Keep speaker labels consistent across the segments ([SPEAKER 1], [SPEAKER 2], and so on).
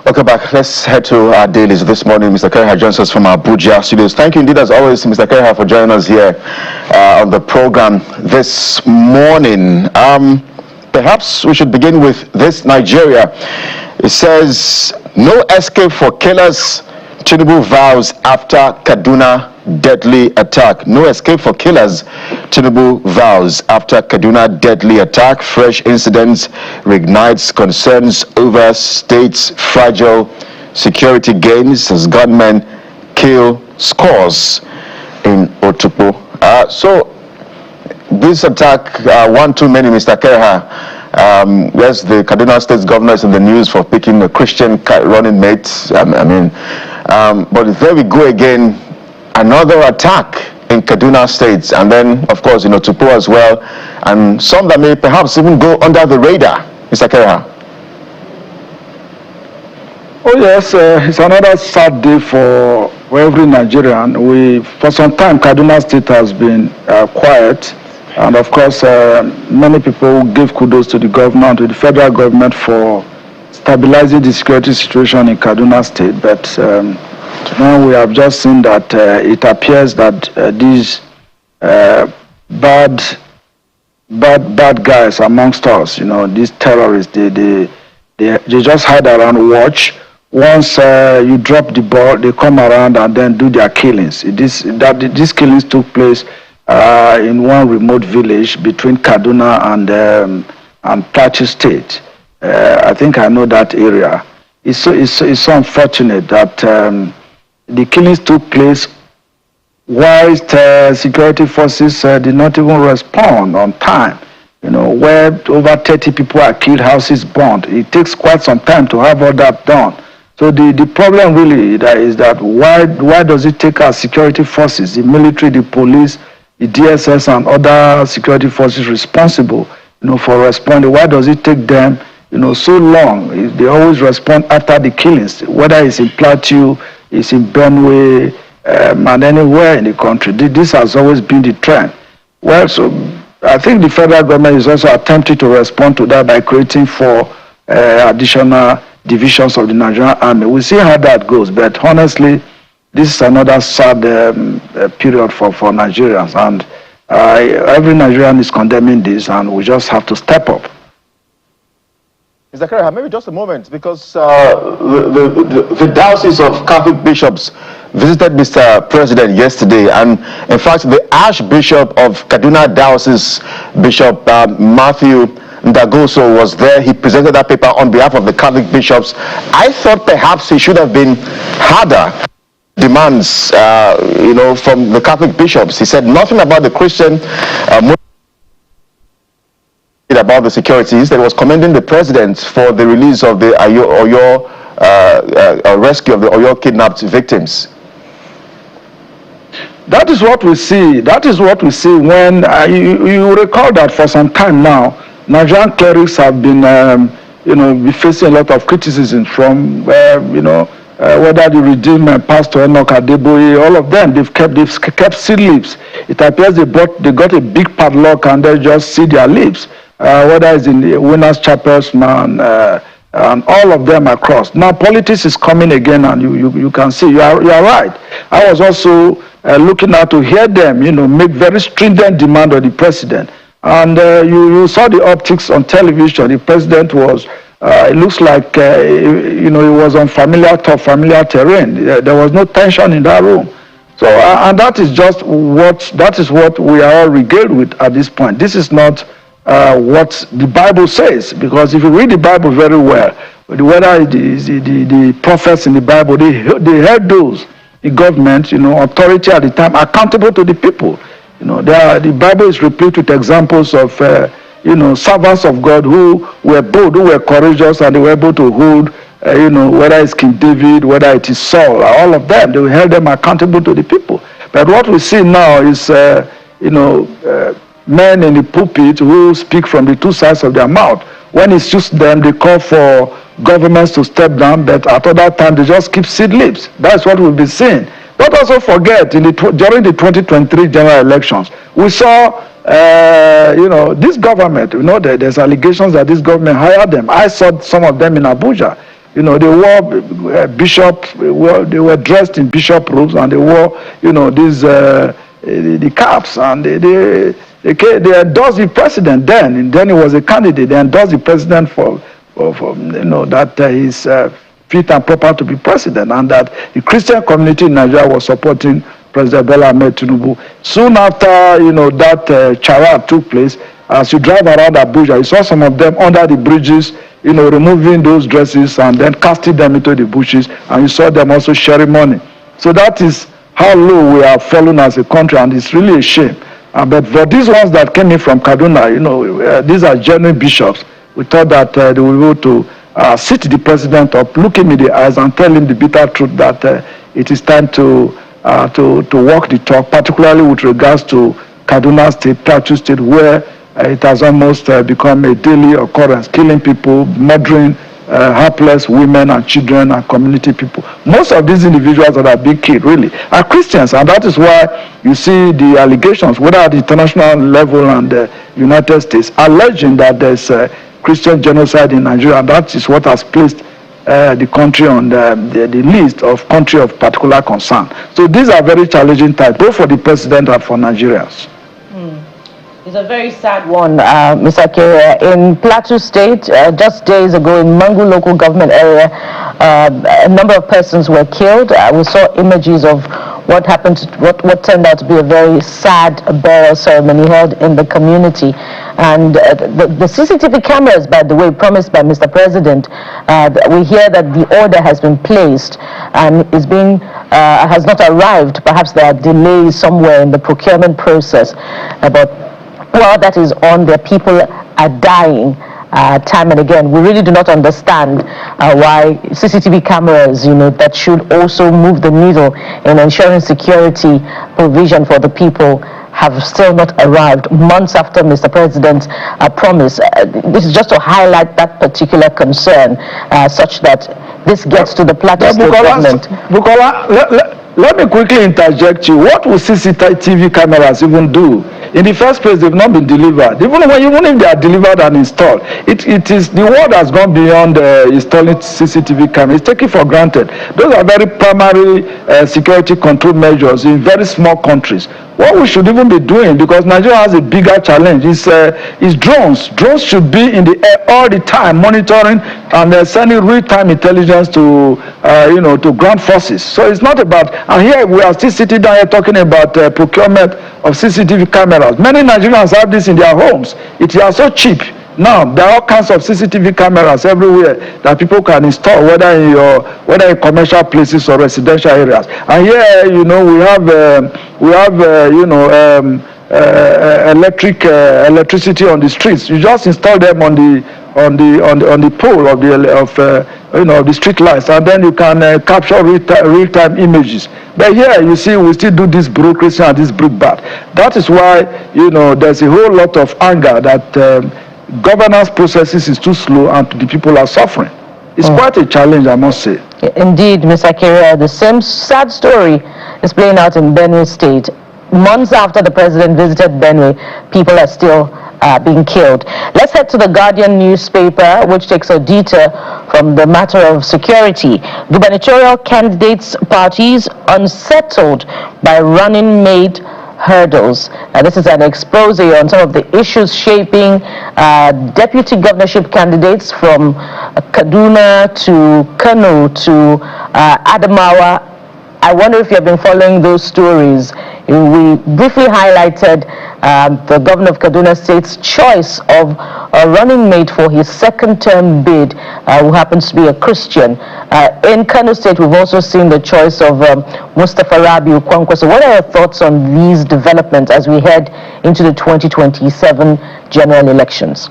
[SPEAKER 1] Welcome back. Let's head to our dailies this morning. Mr. Cleric joins us from our Abuja studios. Thank you indeed, as always, Mr. Cleric, for joining us here on the program this morning. Perhaps we should begin with this. Nigeria. It says, no escape for killers. Tinubu vows after Kaduna deadly attack. No escape for killers. Tinubu vows after Kaduna deadly attack. Fresh incidents reignites concerns over state's fragile security gains as gunmen kill scores in Otukpo. So this attack, one too many, Mr. Keha. Yes, the Kaduna State governor is in the news for picking a Christian running mate. But there we go again. Another attack in Kaduna State, and then, of course, in Otukpo as well, and some that may perhaps even go under the radar. Mr. Keha.
[SPEAKER 2] Oh yes, it's another sad day for every Nigerian. For some time, Kaduna State has been quiet, and of course, many people gave kudos to the government, to the federal government for stabilizing the security situation in Kaduna State, but now we have just seen that it appears that these bad guys amongst us, these terrorists, they just hide around, watch. Once you drop the ball, they come around and then do their killings. These killings took place in one remote village between Kaduna and Plateau State. I think I know that area. It's so unfortunate that the killings took place whilst security forces did not even respond on time. Where over 30 people are killed, houses burned. It takes quite some time to have all that done. So the problem really is that why does it take our security forces, the military, the police, the DSS and other security forces responsible, for responding? Why does it take them, so long? They always respond after the killings, whether it's in Plateau, it's in Benue, and anywhere in the country. This has always been the trend. Well, so I think the federal government is also attempting to respond to that by creating 4 additional divisions of the Nigerian Army. We'll see how that goes, but honestly, this is another sad period for Nigerians, and every Nigerian is condemning this, and we just have to step up.
[SPEAKER 1] Mr. Cleric, maybe just a moment, because the diocese of Catholic bishops visited Mr. President yesterday, and in fact, the Archbishop of Kaduna Diocese, Bishop Matthew Ndagoso, was there. He presented that paper on behalf of the Catholic bishops. I thought perhaps he should have been harder demands, from the Catholic bishops. He said nothing about the Christian about the security. Instead, was commending the president for the release of the Oyo rescue of the Oyo kidnapped victims.
[SPEAKER 2] That is what we see. That is what we see when you recall that for some time now, Nigerian clerics have been, facing a lot of criticism from, whether the Redeemed Pastor Enoch Adeboye, all of them, they've kept sealed lips. It appears they got a big padlock and they just seal their lips. Whether it's in the Winners Chapels, man, and all of them across. Now politics is coming again, and you can see you are right. I was also looking out to hear them, make very stringent demand on the president. And you saw the optics on television. The president was, it looks like, he was on familiar terrain. There was no tension in that room. So, and that is just what we are all regaled with at this point. This is not what the Bible says, because if you read the Bible very well, whether it is the prophets in the Bible, they held those, the government, authority at the time, accountable to the people. The Bible is replete with examples of, servants of God who were bold, who were courageous, and they were able to hold, whether it's King David, whether it is Saul, all of them, they held them accountable to the people. But what we see now is, men in the pulpit who speak from the two sides of their mouth. When it suits them, they call for governments to step down, but at other time, they just keep sealed lips. That's what we've been seeing. Don't also forget, during the 2023 general elections, we saw, this government, there's allegations that this government hired them. I saw some of them in Abuja. You know, they wore they were dressed in bishop robes, and they wore, you know, these the caps, and they endorsed the president then. And then he was a candidate. They endorsed the president for you know, that he's fit and proper to be president, and that the Christian community in Nigeria was supporting President Bola Ahmed Tinubu. Soon after, you know, that charade took place, as you drive around Abuja, you saw some of them under the bridges, you know, removing those dresses and then casting them into the bushes, and you saw them also sharing money. So that is how low we have fallen as a country, and it's really a shame. But for these ones that came in from Kaduna, you know, these are genuine bishops. We thought that they will be able to sit the president up, look him in the eyes, and tell him the bitter truth that it is time to walk the talk, particularly with regards to Kaduna State, Plateau State, where it has almost become a daily occurrence, killing people, murdering helpless women and children and community people. Most of these individuals that are being killed really are Christians, and that is why you see the allegations, whether at the international level and the United States, alleging that there's Christian genocide in Nigeria, and that is what has placed the country on the list of country of particular concern. So these are very challenging times, both for the president and for Nigerians.
[SPEAKER 3] It's a very sad one, Mr. Keria. In Plateau State, just days ago in Mangu local government area, a number of persons were killed. We saw images of what happened, what turned out to be a very sad burial ceremony held in the community. And the CCTV cameras, by the way, promised by Mr. President, we hear that the order has been placed and is being has not arrived. Perhaps there are delays somewhere in the procurement process, but while that is on, their people are dying time and again. We really do not understand why CCTV cameras, you know, that should also move the needle in ensuring security provision for the people, have still not arrived months after Mr. President's promise. This is just to highlight that particular concern, such that this gets to the Plateau State government.
[SPEAKER 2] Bukola, let me quickly interject you. What will CCTV cameras even do? In the first place, they've not been delivered. Even if they are delivered and installed, it is the world has gone beyond installing CCTV cameras. It's taken for granted. Those are very primary security control measures in very small countries. What we should even be doing, because Nigeria has a bigger challenge, is drones. Drones should be in the air all the time, monitoring and sending real-time intelligence to to ground forces. So it's not about. And here we are still sitting down here talking about procurement of CCTV cameras. Many Nigerians have this in their homes. It is so cheap. Now there are all kinds of CCTV cameras everywhere that people can install, whether in commercial places or residential areas. And here, you know, we have electricity on the streets. You just install them on the pole of the street lights, and then you can capture real-time images. But here you see we still do this bureaucracy and this brickbat. That is why, you know, there's a whole lot of anger that governance processes is too slow and the people are suffering. It's quite a challenge, I must say.
[SPEAKER 3] Indeed, Mr. Keria, the same sad story is playing out in Benue State. Months after the president visited Benue, people are still being killed. Let's head to the Guardian newspaper, which takes a detour from the matter of security. Gubernatorial candidates' parties unsettled by running mate hurdles. This is an expose on some of the issues shaping deputy governorship candidates from Kaduna to Kano to Adamawa. I wonder if you have been following those stories. We briefly highlighted the governor of Kaduna State's choice of a running mate for his second-term bid, who happens to be a Christian. In Kano State, we've also seen the choice of Mustafa Rabiu Kwankwa. So what are your thoughts on these developments as we head into the 2027 general elections?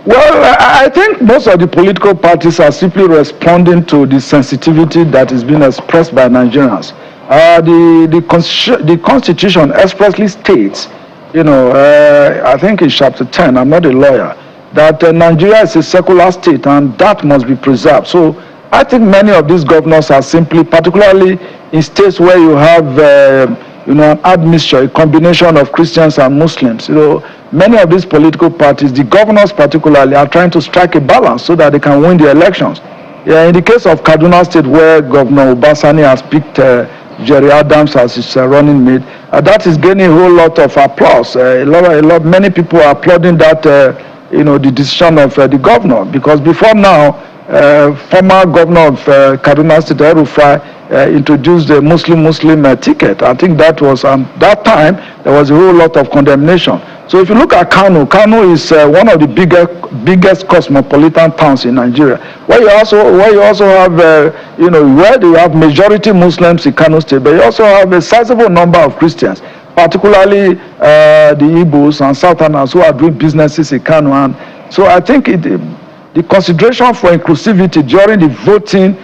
[SPEAKER 2] Well, I think most of the political parties are simply responding to the sensitivity that is being expressed by Nigerians. The Constitution expressly states, you know, I think in chapter 10, I'm not a lawyer, that Nigeria is a secular state and that must be preserved. So I think many of these governors are simply, particularly in states where you have an admixture, a combination of Christians and Muslims. Many of these political parties, the governors particularly, are trying to strike a balance so that they can win the elections. In the case of Kaduna State, where Governor Obasani has picked Jerry Adams as his running mate, that is gaining a whole lot of applause. Many people are applauding that, the decision of the governor, because before now, former governor of Kaduna State, El-Rufai, introduced the Muslim ticket. I think that was that time there was a whole lot of condemnation. So if you look at Kano is one of the biggest cosmopolitan towns in Nigeria, where you also have where you have majority Muslims in Kano State, but you also have a sizable number of Christians, particularly the Igbos and Southerners who are doing businesses in Kano. And so I think the consideration for inclusivity during the voting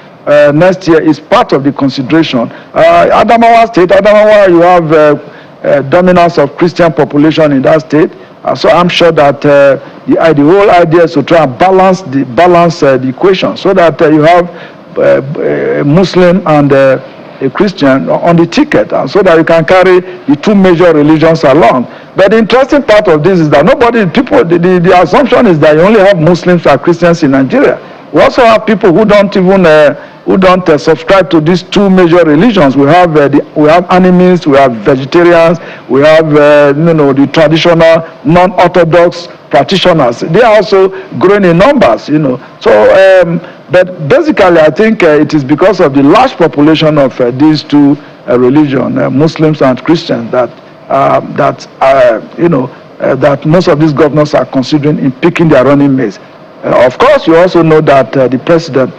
[SPEAKER 2] next year is part of the consideration. Adamawa State, you have dominance of Christian population in that state. So I'm sure that the whole idea is to try and balance the equation so that you have a Muslim and a Christian on the ticket, and so that you can carry the two major religions along. But the interesting part of this is that the assumption is that you only have Muslims and Christians in Nigeria. We also have people who don't even subscribe to these two major religions. We have animists, we have vegetarians, we have the traditional non-orthodox practitioners. They are also growing in numbers. So, but basically, I think it is because of the large population of these two religions, Muslims and Christians, that most of these governors are considering in picking their running mates. Of course, you also know that the president,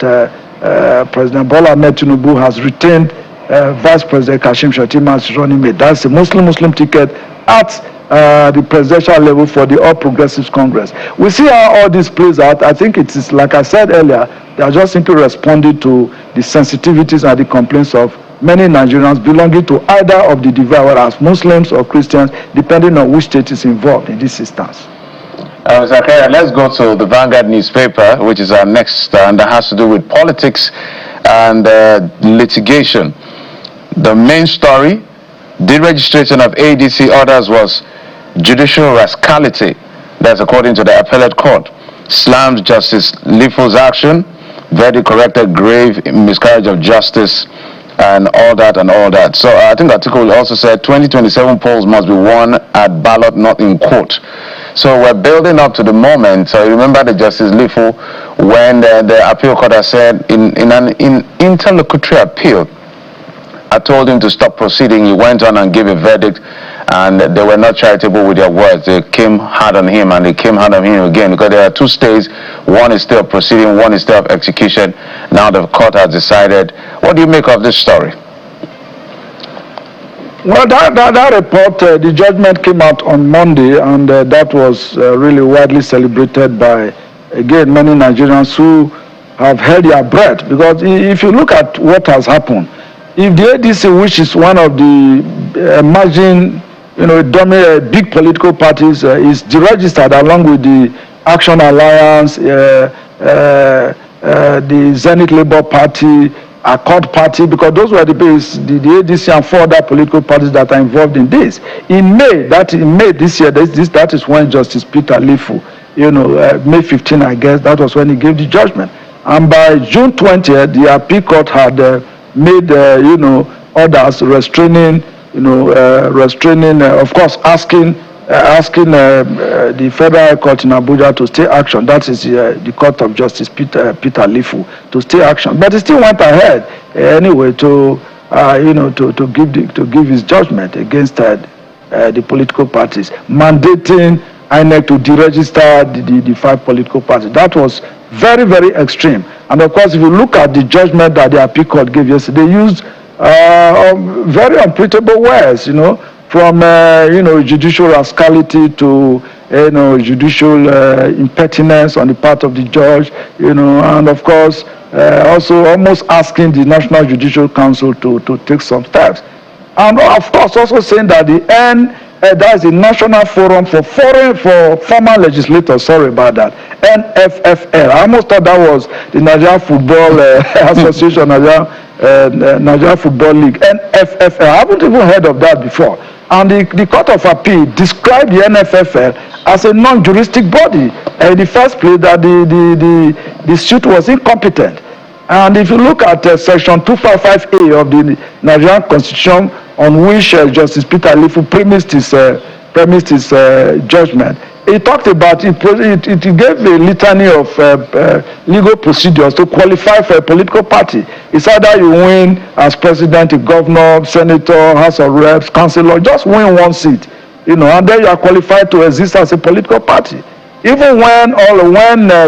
[SPEAKER 2] President Bola Ahmed Tinubu, has retained Vice President Kashim Shettima as running mate. That's a Muslim ticket at the presidential level for the All Progressives Congress. We see how all this plays out. I think it is, like I said earlier, they are just simply responding to the sensitivities and the complaints of many Nigerians belonging to either of the divide, whether as Muslims or Christians, depending on which state is involved in this instance.
[SPEAKER 1] Zakaria, let's go to the Vanguard newspaper, which is our next, and that has to do with politics and litigation. The main story, deregistration of ADC orders was judicial rascality. That's according to the appellate court. Slammed Justice Lifo's action, verdict corrected grave miscarriage of justice, and all that. So I think the article also said 2027 polls must be won at ballot, not in court. So we're building up to the moment. So you remember the Justice Lifo, when the appeal court has said in an interlocutory appeal, I told him to stop proceeding. He went on and gave a verdict, and they were not charitable with their words. They came hard on him, and they came hard on him again, because there are two stays. One is still proceeding, one is still of execution. Now the court has decided. What do you make of this story?
[SPEAKER 2] Well, that report, the judgment came out on Monday, and that was really widely celebrated by, again, many Nigerians who have held their breath. Because if you look at what has happened, if the ADC, which is one of the emerging, big political parties, is deregistered along with the Action Alliance, the Zenith Labour Party, Accord Party, because those were the ADC and four other political parties that are involved in this. In May this year, that is when Justice Peter Lifu, May 15, I guess, that was when he gave the judgment. And by June 20th, the appeal court had made, orders restraining, of course, asking the Federal Court in Abuja to stay action. That is the Court of Justice Peter Lifu to stay action. But he still went ahead anyway to give his judgment against the political parties, mandating INEC to deregister the five political parties. That was very, very extreme. And of course, if you look at the judgment that the appeal court gave yesterday, they used very unpredictable words, from judicial rascality to judicial impertinence on the part of the judge, and of course also almost asking the National Judicial Council to take some steps, and of course also saying that that is the National Forum for Former Legislators. Sorry about that. NFFL. I almost thought that was the Nigerian Football Association, Nigerian Nigeria Football League, NFFL. I haven't even heard of that before. And the Court of Appeal described the NFFL as a non-juristic body. In the first place, that the suit was incompetent. And if you look at Section 255A of the Nigerian Constitution, on which Justice Peter Alifu premised his judgment, he talked about it gave a litany of legal procedures to qualify for a political party. It's either you win as president, a governor, senator, House of Reps, councillor, just win one seat, and then you are qualified to exist as a political party. Even when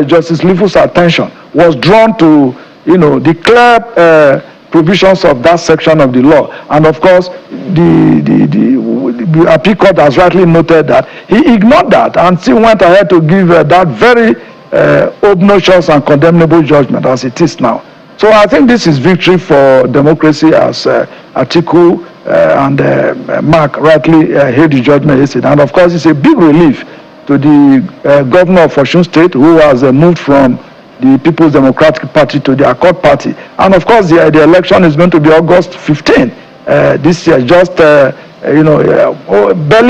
[SPEAKER 2] Justice Alifu's attention was drawn to, the clear provisions of that section of the law, and of course the appeal court has rightly noted that he ignored that and still went ahead to give that very obnoxious and condemnable judgment as it is now. So I think this is victory for democracy, as Atiku and Mark rightly hailed the judgment yesterday. And of course it's a big relief to the governor of Osun State, who has moved from the People's Democratic Party to the Accord Party. And of course the election is going to be August 15 this year, just barely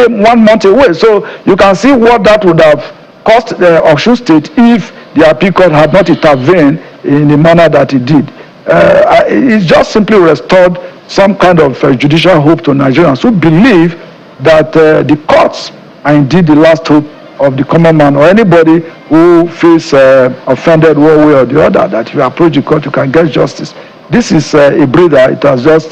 [SPEAKER 2] 1 month away. So you can see what that would have cost Osun State if the appeal court had not intervened in the manner that it did. It just simply restored some kind of judicial hope to Nigerians who believe that the courts are indeed the last hope of the common man, or anybody who feels offended one way or the other, that if you approach the court you can get justice. This is a breather. It has just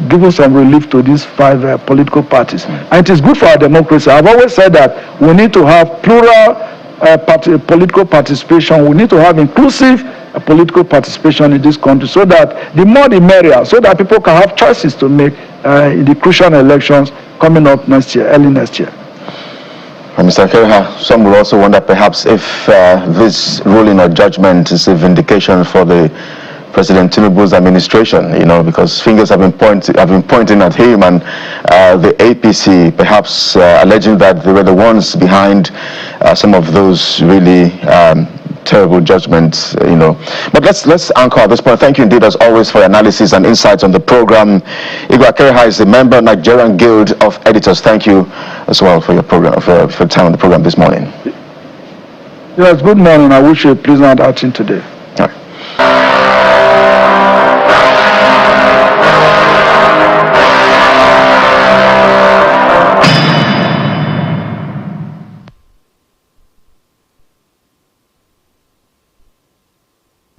[SPEAKER 2] given some relief to these 5 political parties, and it is good for our democracy. I've always said that we need to have plural political participation. We need to have inclusive political participation in this country, so that the more the merrier, so that people can have choices to make in the crucial elections coming up next year, early next year.
[SPEAKER 1] Mr. Kereha, some will also wonder perhaps if this ruling or judgment is a vindication for the President Tinubu's administration, because fingers have been pointing at him and the APC, perhaps alleging that they were the ones behind some of those really terrible judgments, But let's anchor at this point. Thank you indeed, as always, for your analysis and insights on the program. Igwe Kereha is a member of Nigerian Guild of Editors. Thank you as well for your program, for time on the program this morning.
[SPEAKER 2] Yes, good morning. I wish you a pleasant outing today.